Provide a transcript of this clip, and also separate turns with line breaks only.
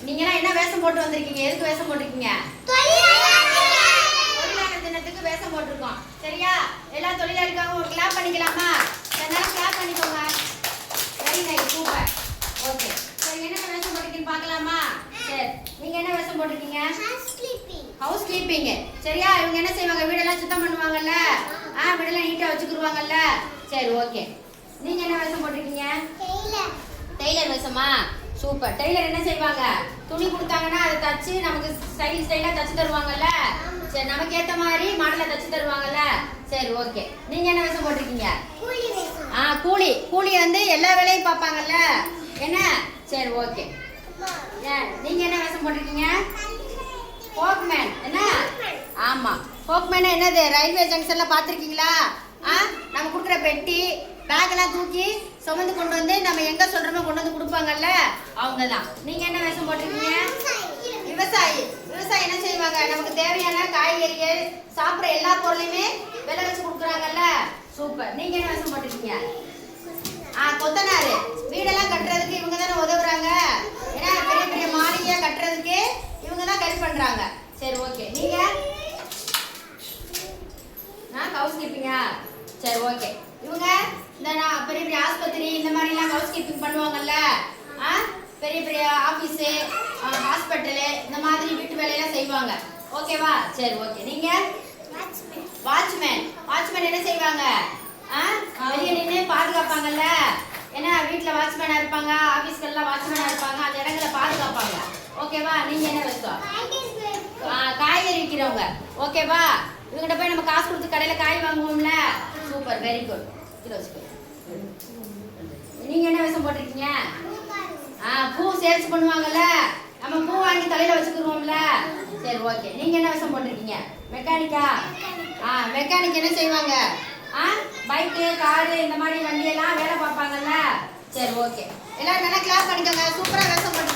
நீங்கலாம் என்ன வேஷம் போட்டு வந்திருக்கீங்க? எதுக்கு வேஷம் போட்டிருக்கீங்க? தொழிலாளர் தினத்துக்கு வேஷம் போட்டிருக்கோம். சரியா? எல்லா தொழிலாளிக்காகவும் ஒரு கிளாப் பண்ணிக்கலாமா? எல்லாரும் கிளாப் பண்ணிக்கோங்க. Very nice, super. ஓகே. சரி, என்ன வேஷம் போட்டிருக்கீங்கன்னு பார்க்கலாமா? சரி, நீங்க என்ன வேஷம் போட்டிருக்கீங்க? House keeping. சரியா? இவங்க என்ன செய்வாங்க? வீடெல்லாம் சுத்தம் பண்ணுவாங்கல்ல? வீடெல்லாம் நீட்டா வச்சுக்குருவாங்கல்ல? சரி, ஓகே. நீங்க என்ன வேஷம் போட்டிருக்கீங்க? டெய்லர் வேஷமா? சூப்பர். டெய்லர் என்ன செய்வாங்க? துணி கொடுத்தாங்கன்னா அதை தச்சு நமக்கு ஸ்டைலாக தச்சு தருவாங்கல்ல? சரி, நமக்கு ஏற்ற மாதிரி மாடலை தச்சு தருவாங்கல்ல? சரி, ஓகே. நீங்க என்ன வேஷம் போட்டிருக்கீங்க? கூலி வந்து எல்லா வேலையும் பார்ப்பாங்கல்ல? என்ன? சரி, ஓகே. நீங்க என்ன வேஷம் போட்டிருக்கீங்க? ஃபோக்மேன். என்ன? ஆமா, ஃபோக்மேன் என்னது? ரயில்வே ஜங்ஷன்ல பார்த்துருக்கீங்களா? நம்ம கொடுக்குற பெட்டி பேக்கெல்லாம் தூக்கி சுமந்து கொண்டு வந்து நம்ம எங்க சொல்றோமோ கொண்டு வந்து கொடுப்பாங்கல்ல, அவங்க தான். நீங்க என்ன வேஷம் போட்டிருக்கீங்க? விவசாயி என்ன செய்வாங்க? நமக்கு தேவையான காய்கறிகள் சாப்பிட்ற எல்லா பொருளையுமே விலை வச்சு கொடுக்குறாங்கல்ல? சூப்பர். நீங்க என்ன வேஷம் போட்டிருக்கீங்க? கொத்தனாரு. வீடெல்லாம் கட்டுறதுக்கு இவங்க தானே உதவுறாங்க. ஏன்னா பெரிய பெரிய மாளிகையா கட்டுறதுக்கு இவங்க தான் ஹெல்ப் பண்றாங்க. சரி, ஓகே. நீங்க ஹவுஸ் கீப்பிங்கா? சரி, ஓகே. இவங்க இந்த பெரிய பெரிய ஆஸ்பத்திரி இந்த மாதிரிலாம் ஹவுஸ் கீப்பிங் பண்ணுவாங்கல்ல? பெரிய பெரிய ஆஃபீஸு, ஹாஸ்பிட்டலு இந்த மாதிரி வீட்டு வேலையெல்லாம் செய்வாங்க. ஓகேவா? சரி, ஓகே. நீங்க வாட்ச்மேன் என்ன செய்வாங்க? வெளியே நின்று பாதுகாப்பாங்கல்ல? ஏன்னா வீட்டில் வாட்ச்மேனாக இருப்பாங்க, ஆஃபீஸ்கெல்லாம் வாட்ச்மேனாக இருப்பாங்க, அந்த இடங்களை பாதுகாப்பாங்க. ஓகேவா? நீங்க என்ன வேஷம்? காய்கறி விற்கிறவங்க. ஓகேவா? இவங்ககிட்ட போய் நம்ம காசு கொடுத்து கடையில் காய் வாங்குவோம்ல? Super, very good. நீங்க என்ன வேஷம் போட்டிருக்கீங்க? பூ சேல்ஸ் பண்ணுவாங்கல்ல? நம்ம பூ வாங்கி தலையில வச்சுக்குருவோம்ல? சரி, ஓகே. நீங்க என்ன வேஷம் போட்டிருக்கீங்க? மெக்கானிக்கா? மெக்கானிக் என்ன செய்வாங்க? பைக்கு, காரு இந்த மாதிரி வண்டியெல்லாம் வேலை பார்ப்பாங்கல்ல? சரி, ஓகே. எல்லாரும் நல்லா கிளாஸ் பண்ணிக்கோங்க. சூப்பரா வேஷம் போட்டு